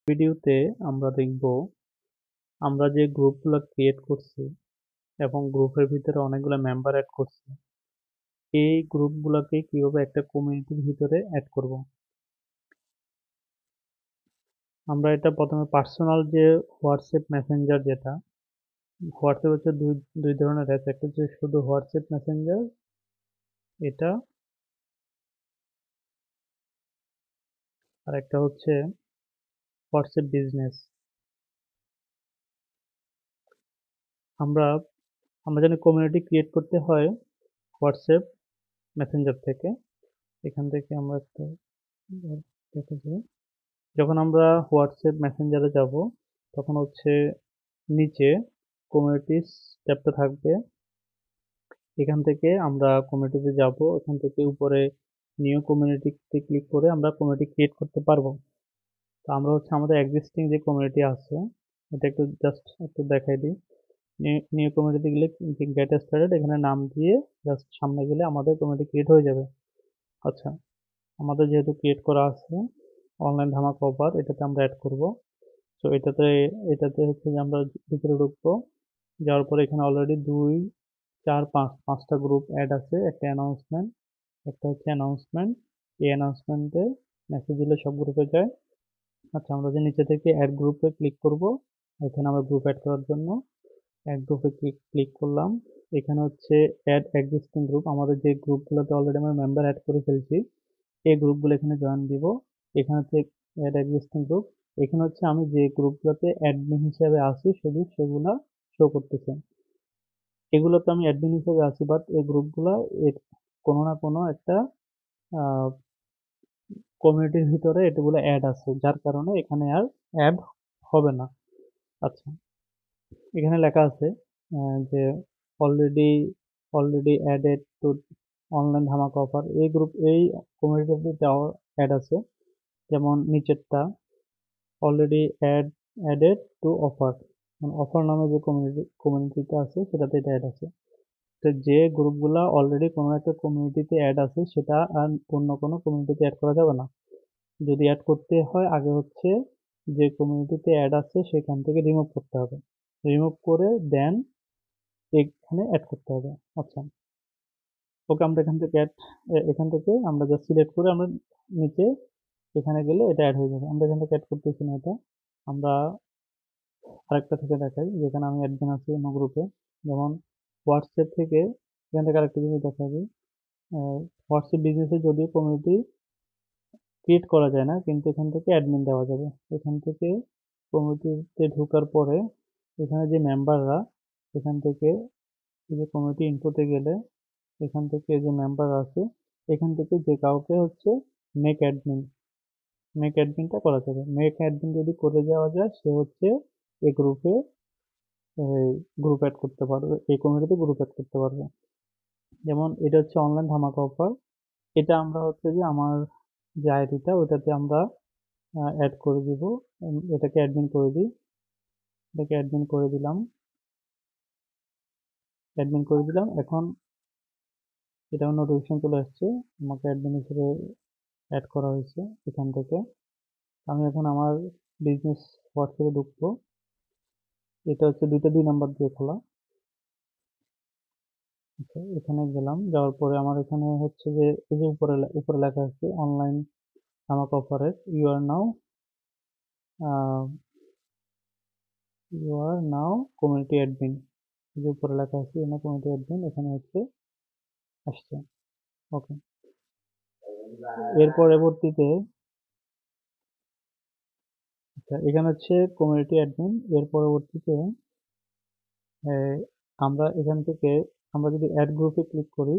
ভিডিওতে আমরা দেখব আমরা যে গ্রুপগুলো ক্রিয়েট করছি এবং গ্রুপের ভিতরে অনেকগুলো মেম্বার অ্যাড করছি, এই গ্রুপগুলোকে কিভাবে একটা কমিউনিটির ভিতরে অ্যাড করব। আমরা এটা প্রথমে পার্সোনাল যে হোয়াটসঅ্যাপ মেসেঞ্জার, যেটা হোয়াটসঅ্যাপ হচ্ছে দুই দুই ধরনের আছে। একটা হচ্ছে শুধু হোয়াটসঅ্যাপ মেসেঞ্জার, এটা, আর একটা হচ্ছে হোয়াটসঅ্যাপ বিজনেস। আমরা আমরা জানি কমিউনিটি ক্রিয়েট করতে হয় হোয়াটসঅ্যাপ মেসেঞ্জার থেকে। এখান থেকে আমরা একটা দেখেছি, যখন আমরা হোয়াটসঅ্যাপ মেসেঞ্জারে যাব তখন হচ্ছে নিচে কমিউনিটিস ট্যাবটা থাকবে। এখান থেকে আমরা কমিউনিটিতে যাব, এখান থেকে উপরে নিউ কমিউনিটিতে ক্লিক করে আমরা কমিউনিটি ক্রিয়েট করতে পারবো। তো আমরা হচ্ছে আমাদের এক্সিস্টিং যে কমিউনিটি আছে এটা একটু জাস্ট একটু দেখাই দিই। নিউ কমিউনিটিতে গেলে গেট স্টার্টেড এখানে নাম দিয়ে জাস্ট সামনে গেলে আমাদের কমিউনিটি ক্রিয়েট হয়ে যাবে। আচ্ছা, আমাদের যেহেতু ক্রিয়েট করা আছে অনলাইন ধামাকা অফার, এটাতে আমরা অ্যাড করব। তো এটাতে হচ্ছে যে আমরা ভিতরে ঢুকবো। যাওয়ার পরে এখানে অলরেডি 2, 4, 5টা গ্রুপ অ্যাড আছে। একটা অ্যানাউন্সমেন্ট, একটা হচ্ছে অ্যানাউন্সমেন্ট। এই অ্যানাউন্সমেন্টে মেসেজ দিলে সব গ্রুপে যায়। আচ্ছা, আমরা যে নিচে থেকে অ্যাড গ্রুপে ক্লিক করব, এখানে আমরা গ্রুপ অ্যাড করার জন্য অ্যাড গ্রুপে ক্লিক করলাম। এখানে হচ্ছে অ্যাড এক্সিস্টিং গ্রুপ, আমাদের যে গ্রুপগুলোতে অলরেডি আমরা মেম্বার অ্যাড করে ফেলছি এই গ্রুপগুলো এখানে জয়েন দিব। এখানে হচ্ছে অ্যাড এক্সিস্টিং গ্রুপ, এখানে হচ্ছে আমি যে গ্রুপগুলোতে অ্যাডমিন হিসেবে আছি শুধু সেগুলা শো করতেছে। এগুলোতে আমি অ্যাডমিন হিসেবে আছি, বাট এই গ্রুপগুলা এর কোনো না কোনো একটা কমিউনিটির ভিতরে এগুলো অ্যাড আছে, যার কারণে এখানে আর অ্যাড হবে না। আচ্ছা, এখানে লেখা আছে যে already already added to online ধামাকা অফার। এই কমিউনিটিতে অ্যাড আছে, যেমন নিচেরটা অলরেডি অ্যাডেড টু অফার, মানে অফার নামে যে কমিউনিটিটা আছে সেটাতে এটা অ্যাড আছে। তো যে গ্রুপগুলা অলরেডি কোনো একটা কমিউনিটিতে অ্যাড আছে সেটা আর অন্য কোনো কমিউনিটিতে অ্যাড করা যাবে না। যদি অ্যাড করতে হয় আগে হচ্ছে যে কমিউনিটিতে অ্যাড আছে সেখান থেকে রিমুভ করতে হবে। রিমুভ করে দেন এখানে অ্যাড করতে হবে। আচ্ছা, ওকে, আমরা এখান থেকে আমরা জাস্ট সিলেক্ট করে আমরা নিচে এখানে গেলে এটা অ্যাড হয়ে যাবে। আমরা এখান থেকে অ্যাড করতেছি না এটা। আমরা আরেকটা থেকে দেখাই যেখানে আমি অ্যাডমিন আছি অন্য গ্রুপে। যেমন হোয়াটসঅ্যাপ থেকে এখান থেকে আরেকটা জিনিস দেখাবি। হোয়াটসঅ্যাপ বিজনেসে যদিও কমিউনিটি ক্রিয়েট করা যায় না, কিন্তু এখান থেকে অ্যাডমিন দেওয়া যাবে। এখান থেকে কমিউনিটিতে ঢোকার পরে এখানে যে মেম্বাররা, এখান থেকে এই যে কমিউনিটি ইনফোতে গেলে এখান থেকে যে মেম্বার আছে এখান থেকে যে কাউকে হচ্ছে মেক অ্যাডমিন মেক অ্যাডমিনটা করা যাবে। মেক অ্যাডমিন যদি করে যাওয়া যায় সে হচ্ছে এই গ্রুপে গ্রুপ অ্যাড করতে পারবে, এই কমিউনিটিতে গ্রুপ অ্যাড করতে পারবে। যেমন এটা হচ্ছে অনলাইন ধামাকা অফার, এটা আমরা হচ্ছে যে আমার যে আইডিটা ওটাতে আমরা অ্যাড করে দিব। এটাকে অ্যাডমিন করে দিই, এটাকে অ্যাডমিন করে দিলাম। এখন এটা নোটিফিকেশন চলে আসছে আমাকে অ্যাডমিন হিসেবে অ্যাড করা হয়েছে। এখান থেকে আমি এখন আমার বিজনেস হোয়াটসঅ্যাপে ঢুকবো। এটা হচ্ছে 2 নাম্বার দিয়ে খোলা। আচ্ছা, এখানে গেলাম, যাওয়ার পরে আমার এখানে হচ্ছে যে এই যে উপরে লেখা আছে অনলাইন ধামাকা অফারের you are now community admin. এই যে উপরে লেখা আছে না কমিউনিটি অ্যাডমিন, এখানে হচ্ছে আসছে। ওকে, এর পরবর্তীতে আচ্ছা এখানে হচ্ছে কমিউনিটি অ্যাডমিন। এর পরবর্তীতে আহ, আমরা এখান থেকে আমরা যদি অ্যাড গ্রুপে ক্লিক করি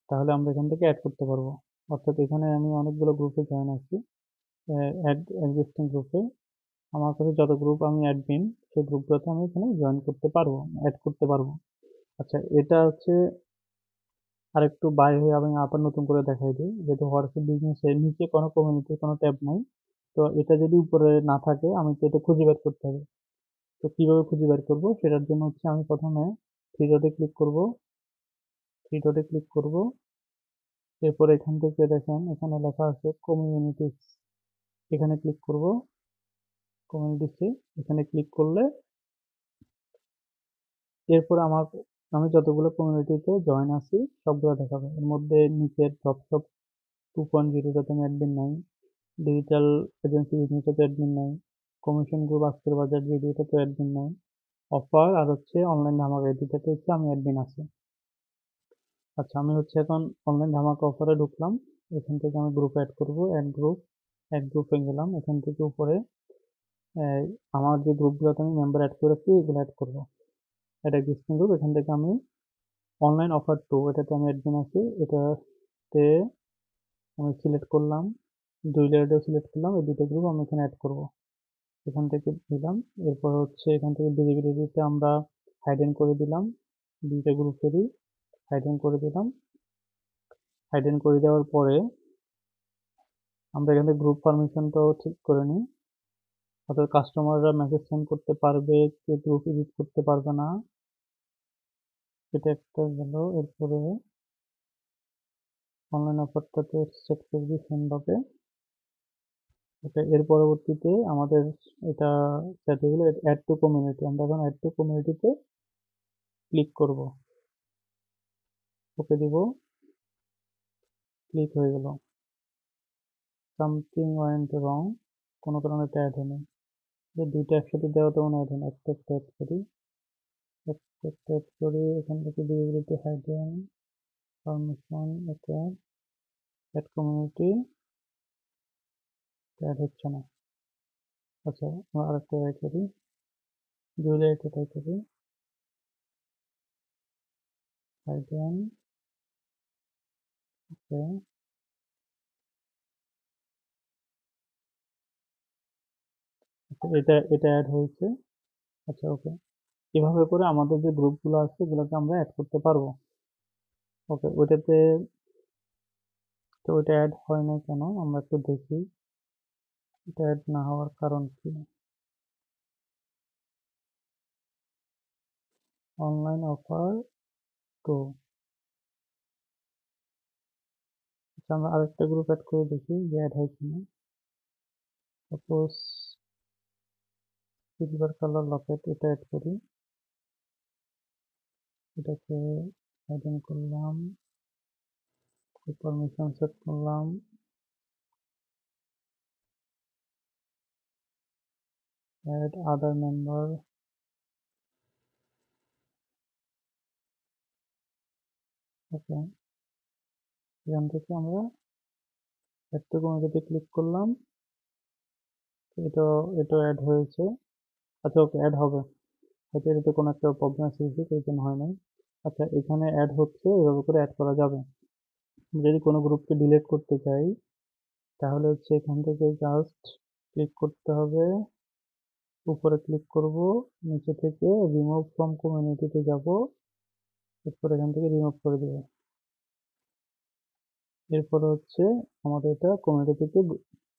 তাহলে আমরা এখান থেকে অ্যাড করতে পারবো। অর্থাৎ এখানে আমি অনেকগুলো গ্রুপে জয়েন আছি। অ্যাড এক্সিস্টিং গ্রুপে আমার কাছে যত গ্রুপ আমি অ্যাডমিন সেই গ্রুপগুলোতে আমি এখানে জয়েন করতে পারবো, অ্যাড করতে পারবো। আচ্ছা, এটা হচ্ছে আরেকটু বাই হয়ে আমি আবার নতুন করে দেখাই দিই। যেহেতু হোয়াটসঅ্যাপ বিজনেসের নিচে কোনো কমিউনিটির কোনো ট্যাব নাই, তো এটা যদি উপরে না থাকে আমি তো এটা খুঁজে বের করতে হবে। তো কিভাবে খুঁজে বের করবো সেটার জন্য হচ্ছে আমি প্রথমে থ্রি ডটে ক্লিক করব। থ্রি ডটে ক্লিক করব, এরপর এখান থেকে দেখেন এখানে লেখা আছে কমিউনিটিস, এখানে ক্লিক করব। কমিউনিটিসে এখানে ক্লিক করলে এরপর আমি যতগুলো কমিউনিটিতে জয়েন আছি সবগুলো দেখাবে। এর মধ্যে নিচের ড্রপশপ 2.0 যাতে আমি অ্যাডমিন নাই, ডিজিটাল এজেন্সি বিজনেসে অ্যাডমিন নাই, কমিশন গ্রুপ আজকের বাজার ভিডিওটাতে অ্যাডমিন নাই, অফার আর হচ্ছে অনলাইন ধামাকা এই দুটাতে হচ্ছে আমি অ্যাডমিন আছি। আচ্ছা, আমি হচ্ছে এখন অনলাইন ধামাকা অফারে ঢুকলাম। এখান থেকে আমি গ্রুপ অ্যাড করব, অ্যাড গ্রুপে গেলাম। এখান থেকে উপরে আহ, আমার যে গ্রুপগুলোতে আমি মেম্বার অ্যাড করেছি এগুলো অ্যাড করব। অ্যাড এক্সিস্টিং গ্রুপ, এখান থেকে আমি অনলাইন অফার 2 এটাতে আমি অ্যাডমিন আছি, এটাতে আমি সিলেক্ট করলাম, 2 লেয়ারটাও সিলেক্ট করলাম, এই দুটো গ্রুপ আমি এখানে অ্যাড করব। এখান থেকে দিলাম। এরপর হচ্ছে এখান থেকে ভিজিবিলিটিতে আমরা হাইডেন করে দিলাম, দুইটা গ্রুপেরই হাইডেন করে দিলাম। হাইডেন করে দেওয়ার পরে আমরা এখান থেকে গ্রুপ পারমিশনটাও ঠিক করে নিই, অর্থাৎ কাস্টমাররা মেসেজ সেন্ড করতে পারবে, কেউ গ্রুপ এডিট করতে পারবে না, এটা একটা গেল। এরপরে অনলাইন অফারটাতে সেট করে দিই সেমভাবে। এর পরবর্তীতে আমাদের এটা সেট হয়ে গেলে অ্যাড টু কমিউনিটি, আমরা এখন অ্যাড টু কমিউনিটিতে ক্লিক করব, ওকে দিব, ক্লিক হয়ে গেল। সামথিং ওয়েন্ট রং, কোনো কারণে এটা অ্যাড হয়নি। দুইটা একসাথে দেওয়া তো মনে হয় না, একটা একটা অ্যাড করি, একটা একটা অ্যাড করি। এখান থেকে ভিজিবিলিটি হাইডেন পারমিশন, এটা অ্যাড কমিউনিটি অ্যাড হচ্ছে না। আচ্ছা, আমরা আরেকটা ট্রাই করি, জুয়েলারিটা ট্রাই করি, হাইডেন, ওকে। আচ্ছা, এটা এটা অ্যাড হয়েছে। আচ্ছা, ওকে। এভাবে করে আমাদের যে গ্রুপগুলো আছে এগুলোকে আমরা অ্যাড করতে পারবো। ওকে, ওইটাতে তো ওইটা অ্যাড হয় না কেন আমরা একটু দেখি, এটা অ্যাড না হওয়ার কারণ কি। অনলাইন অফার তো, আচ্ছা আমরা আরেকটা গ্রুপ অ্যাড করে দেখি যে অ্যাড হয় কিনা। সাপোজ সিলভার কালার লকেট, এটা অ্যাড করি, এটাকে হাইডেন করলাম, পারমিশন সেট করলাম, অ্যাড আদার মেম্বার, ওকে। এখান থেকে আমরা অ্যাড টু কমিউনিটিতে ক্লিক করলাম, এটা এটা অ্যাড হয়েছে। আচ্ছা, ওকে, অ্যাড হবে, হয়তো এটাতে কোনো একটা প্রবলেম আছে, এই জন্য হয় নাই। আচ্ছা, এখানে অ্যাড হচ্ছে, এভাবে করে অ্যাড করা যাবে। যদি কোনো গ্রুপকে ডিলিট করতে চাই তাহলে হচ্ছে এখান থেকে জাস্ট ক্লিক করতে হবে, উপরে ক্লিক করব, নিচে থেকে রিমুভ ফ্রম কমিউনিটিতে যাব, এরপর এখান থেকে রিমুভ করে দেব। এরপরে হচ্ছে আমাদের এটা কমিউনিটি থেকে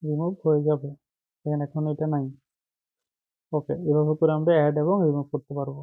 রিমুভ হয়ে যাবে, এখন এটা নাই। ওকে, এভাবে করে আমরা অ্যাড এবং রিমুভ করতে পারবো।